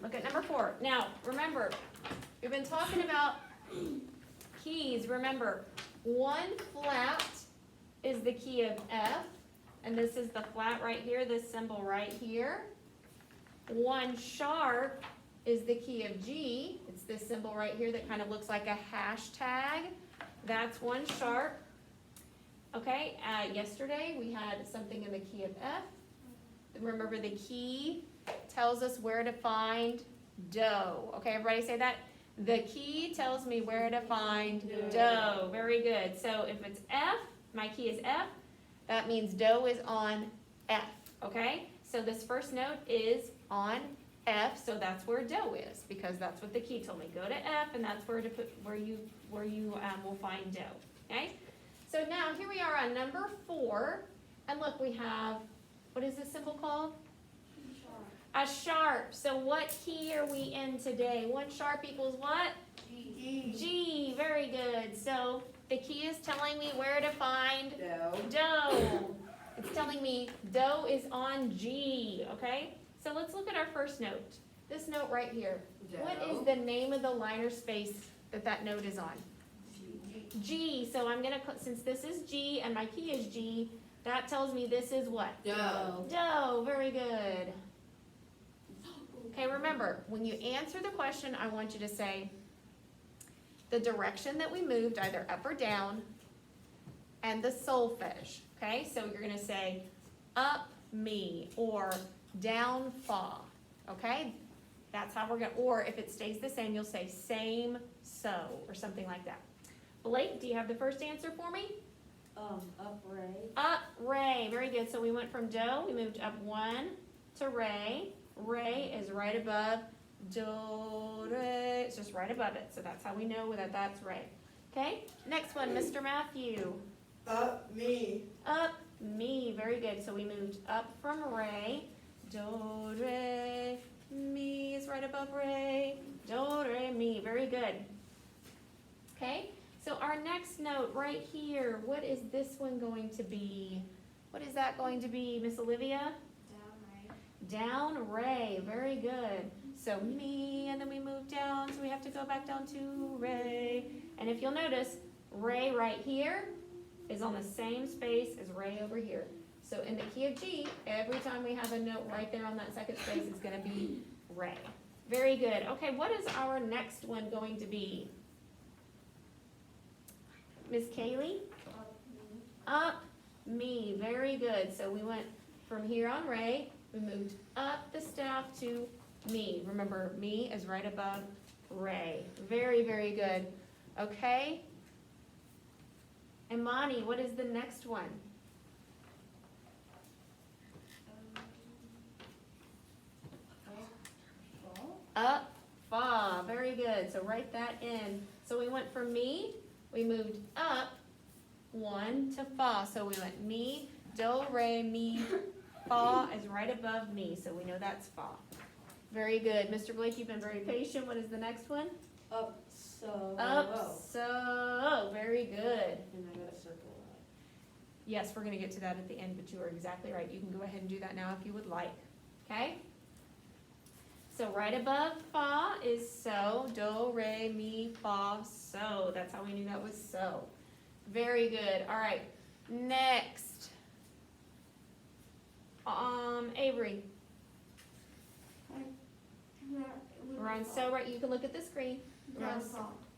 Look at number 4. Now, remember, we've been talking about keys. Remember, one flat is the key of F, and this is the flat right here, this symbol right here. One sharp is the key of G. It's this symbol right here that kind of looks like a hashtag. That's one sharp. Okay, yesterday we had something in the key of F. Remember, the key tells us where to find do. Okay, everybody say that. The key tells me where to find do. Very good. So if it's F, my key is F, that means do is on F. Okay, so this first note is on F, so that's where do is, because that's what the key told me. Go to F, and that's where to put where you will find do. Okay, so now here we are on number 4, and look, we have, what is this symbol called? A sharp. So what key are we in today? One sharp equals what? G. G. Very good. So the key is telling me where to find Do. It's telling me do is on G. Okay. So let's look at our first note. This note right here. Do. What is the name of the line or space that note is on? G. G. So I'm gonna put, since this is G and my key is G, that tells me this is what? Do. Do. Very good. Okay, remember, when you answer the question, I want you to say the direction that we moved, either up or down, and the solfege. Okay, so you're gonna say up me or down fa. Okay, that's how we're gonna, or if it stays the same, you'll say same so or something like that. Blake, do you have the first answer for me? Up ray. Up re. Very good. So we went from do, we moved up 1 to re. Re is right above do, re. It's just right above it. So that's how we know that that's re. Okay, next one, Mr. Matthew. Up me. Up me. Very good. So we moved up from re. Do, re, mi is right above re. Do, re, mi. Very good. Okay, so our next note right here, what is this one going to be? What is that going to be, Miss Olivia? Down re. Very good. So mi, and then we move down, so we have to go back down to re. And if you'll notice, re right here is on the same space as re over here. So in the key of G, every time we have a note right there on that second space, it's gonna be re. Very good. Okay, what is our next one going to be? Miss Kaylee? Up me. Very good. So we went from here on re, we moved up the staff to me. Remember, me is right above re. Very, very good. Okay. Imani, what is the next one? Up, fa. Very good. So write that in. So we went from me, we moved up 1 to fa. So we went mi, do, re, mi. Fa is right above me, so we know that's fa. Very good. Mr. Blake, you've been very patient. What is the next one? Up so. Up, so. Very good. And I gotta circle that. Yes, we're gonna get to that at the end, but you are exactly right. You can go ahead and do that now if you would like. Okay? So right above fa is so. Do, re, mi, fa, so. That's how we knew that was so. Very good. All right. Next. Avery. We're on so right. You can look at the screen.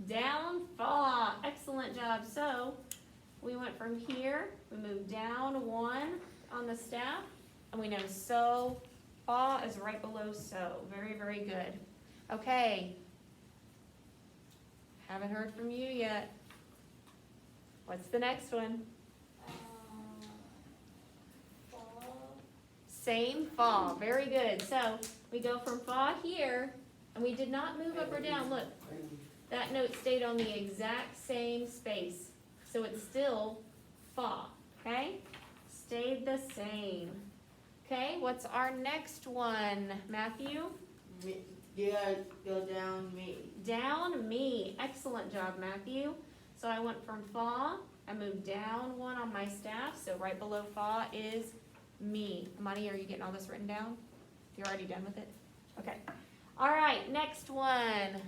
Down fa. Excellent job. So we went from here. We moved down 1 on the staff, and we know so. Fa is right below so. Very, very good. Okay. Haven't heard from you yet. What's the next one? Same fa. Very good. So we go from fa here, and we did not move up or down. Look, that note stayed on the exact same space. So it's still fa. Okay? Stayed the same. Okay, what's our next one, Matthew? You gotta go down me. Down me. Excellent job, Matthew. So I went from fa, I moved down 1 on my staff, so right below fa is me. Money, are you getting all this written down? You're already done with it? Okay. All right, next one.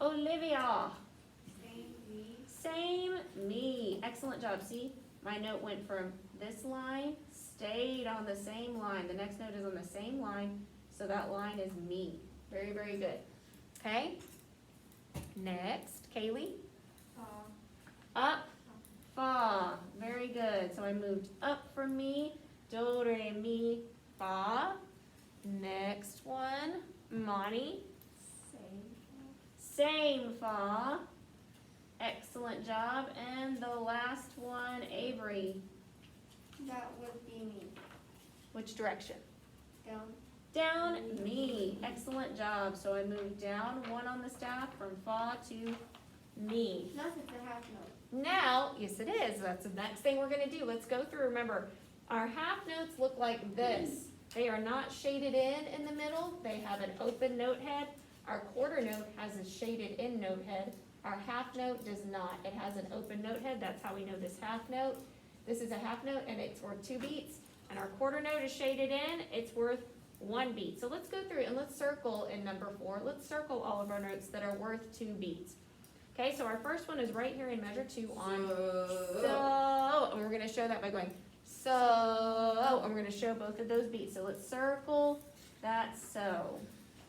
Olivia. Same me. Excellent job. See, my note went from this line, stayed on the same line. The next note is on the same line, so that line is me. Very, very good. Okay. Next, Kaylee. Up, fa. Very good. So I moved up for me. Do, re, mi, fa. Next one, Monty. Same fa. Excellent job. And the last one, Avery. That would be me. Which direction? Down. Down, me. Excellent job. So I moved down one on the staff from fa to me. That's just a half note. Now, yes it is. That's the next thing we're gonna do. Let's go through. Remember, our half notes look like this. They are not shaded in the middle. They have an open note head. Our quarter note has a shaded in note head. Our half note does not. It has an open note head. That's how we know this half note. This is a half note and it's worth 2 beats. And our quarter note is shaded in. It's worth 1 beat. So let's go through and let's circle in number 4. Let's circle all of our notes that are worth 2 beats. Okay, so our first one is right here in measure 2 on so, and we're gonna show that by going so, and we're gonna show both of those beats. So let's circle that so.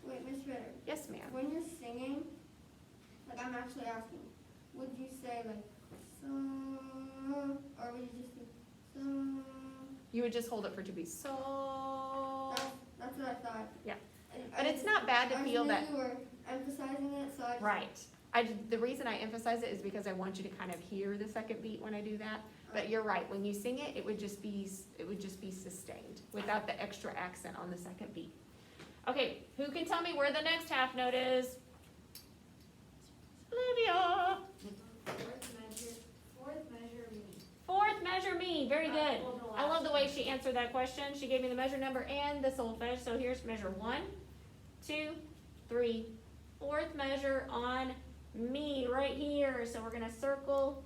Wait, Miss Ritter, Yes, ma'am. when you're singing, like I'm actually asking, would you say like so, or would you just do so? You would just hold it for 2 beats. So, That's what I thought. Yeah. And but it's not bad to feel that. You were emphasizing it, so I just, Right. The reason I emphasize it is because I want you to kind of hear the second beat when I do that. But you're right, when you sing it, it would just be sustained without the extra accent on the second beat. Okay, who can tell me where the next half note is? Olivia. Fourth measure me. Very good. I love the way she answered that question. She gave me the measure number and the solfege. So here's measure 1, 2, 3, fourth measure on me right here. So we're gonna circle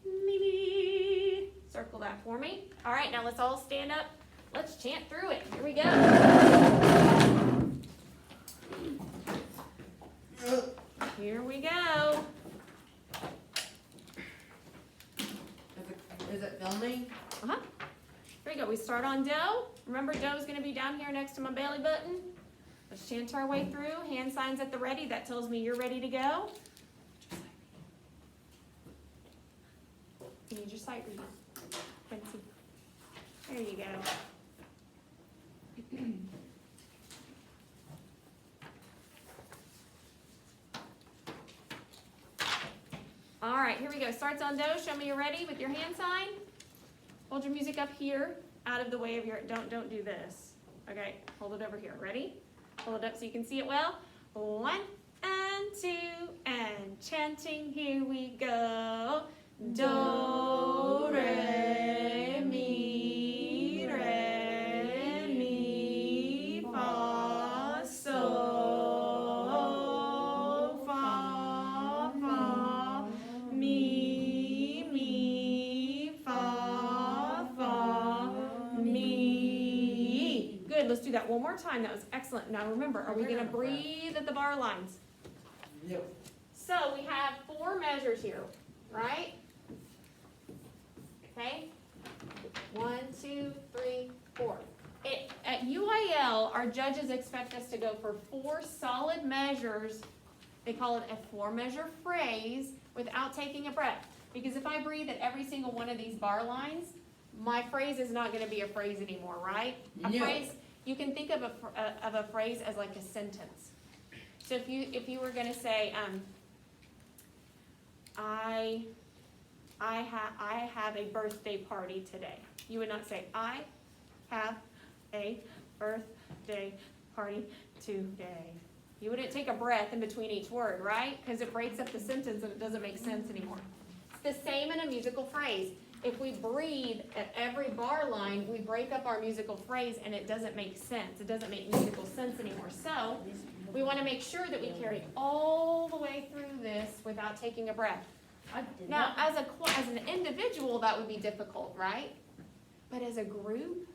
me. Circle that for me. All right, now let's all stand up. Let's chant through it. Here we go. Here we go. Is it filming? Uh-huh. Here we go. We start on do. Remember, do is gonna be down here next to my belly button. Let's chant our way through. Hand signs at the ready. That tells me you're ready to go. You need your sight reading. Quincy. There you go. All right, here we go. Starts on do. Show me you're ready with your hand sign. Hold your music up here, out of the way of your, don't do this. Okay, hold it over here. Ready? Hold it up so you can see it well. 1 and 2 and chanting, here we go. Do, re, mi, fa, so, fa, mi, fa, mi. Good, let's do that one more time. That was excellent. Now remember, are we gonna breathe at the bar lines? Yep. So we have 4 measures here, right? Okay, 1, 2, 3, 4. At UIL, our judges expect us to go for 4 solid measures. They call it a 4-measure phrase without taking a breath. Because if I breathe at every single one of these bar lines, my phrase is not going to be a phrase anymore, right? A No. phrase, you can think of a phrase as like a sentence. So if you were going to say, I have a birthday party today. You would not say, I have a birthday party today. You wouldn't take a breath in between each word, right? Because it breaks up the sentence and it doesn't make sense anymore. It's the same in a musical phrase. If we breathe at every bar line, we break up our musical phrase and it doesn't make sense. It doesn't make musical sense anymore. So we want to make sure that we carry all the way through this without taking a breath. Now, as an individual, that would be difficult, right? But as a group,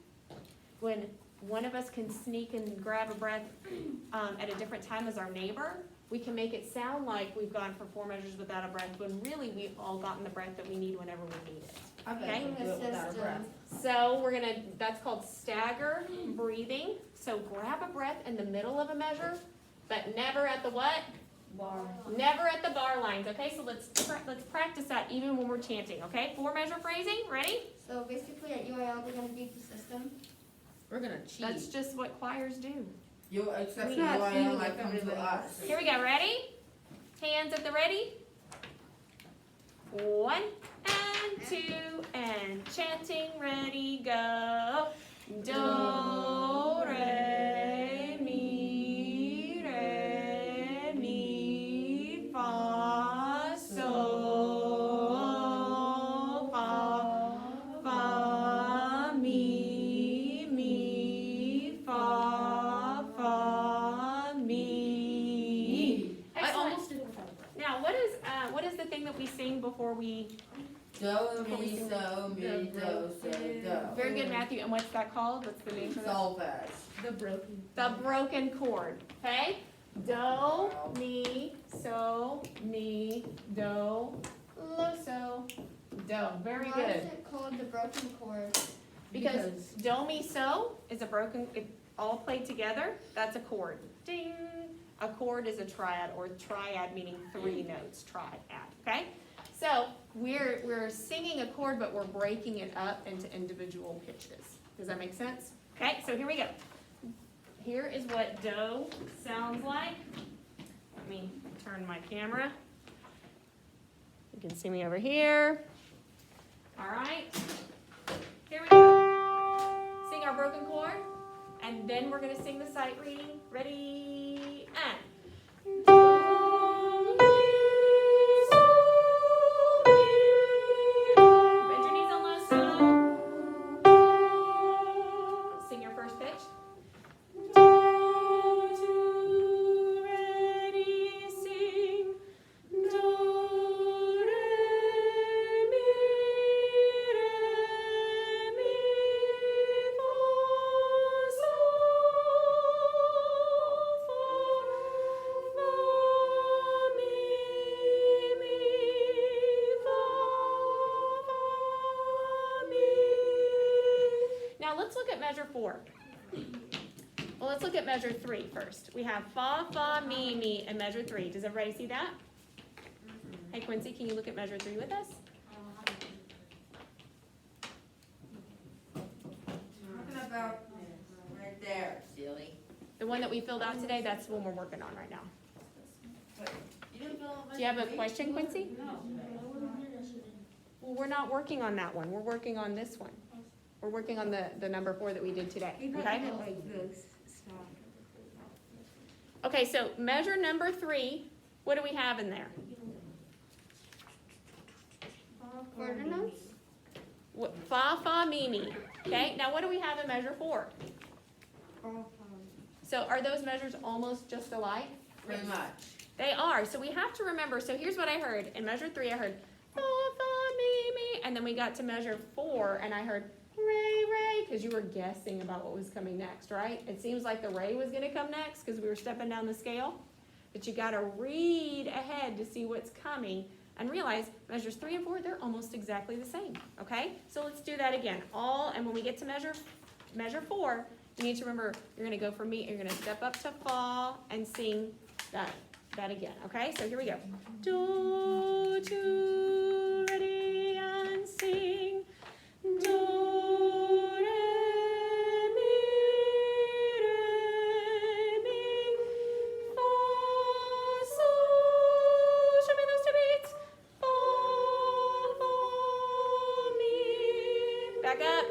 when one of us can sneak and grab a breath at a different time as our neighbor, we can make it sound like we've gone for 4 measures without a breath, when really we've all gotten the breath that we need whenever we need it. I bet Okay. we do it without a breath. So we're gonna, that's called stagger breathing. So grab a breath in the middle of a measure, but never at the what? Bar. Never at the bar lines, okay? So let's practice that even when we're chanting, okay? 4 measure phrasing, ready? So basically at UIL, they're gonna beat the system. We're gonna cheat. That's just what choirs do. You accept We the not UIL cheating like like come to everybody us. Here we go, ready? Hands at the ready. 1 and 2 and chanting, ready, go. Do, re, mi, fa, sol, fa, mi, fa, mi. I Excellent. almost did it without a breath. Now, what is the thing that we sing before we? Do, mi, so, mi, do, so, do. Very good, Matthew. And what's that called? What's the name for that? Solfege. The broken chord. Okay. Do, mi, so, mi, do, lo, so, do. Very Why is good. it called the broken chord? Because do, mi, so is a broken. It all played together. That's a chord. Ding. A chord is a triad, or triad meaning 3 notes. Triad. Okay. So we're singing a chord, but we're breaking it up into individual pitches. Does that make sense? Okay, so here we go. Here is what do sounds like. Let me turn my camera. You can see me over here. All right. Here we go. Sing our broken chord, and then we're going to sing the sight reading. Ready, and. Bend your knees on low, slow. Sing your first pitch. Do, ready, sing. Do, re, mi, fa, sol, fa, mi, fa, mi. Now let's look at measure 4. Well, let's look at measure 3 first. We have fa, fa, mi, in measure 3. Does everybody see that? Hey, Quincy, can you look at measure 3 with us? Talking about right there, silly. The one that we filled out today, that's the one we're working on right now. You didn't fill out Do you have a question, Quincy? No. Well, we're not working on that one. We're working on this one. We're working on the number 4 that we did today, okay? Okay, so measure number 3, what do we have in there? Quarter notes? Fa, fa, mi. Okay, now what do we have in measure 4? So are those measures almost just alike? Pretty much. They are. So we have to remember. So here's what I heard. In measure 3, I heard fa, fa, mi. And then we got to measure 4, and I heard ray, ray, because you were guessing about what was coming next, right? It seems like the ray was going to come next because we were stepping down the scale. But you got to read ahead to see what's coming and realize measures 3 and 4, they're almost exactly the same, okay? So let's do that again. And when we get to measure 4, you need to remember you're going to go from mi, you're going to step up to fa and sing that again, okay? So here we go. Do, ready, and sing. Do, re, mi, fa, sol. Show me those 2 beats. Fa, mi. Back up.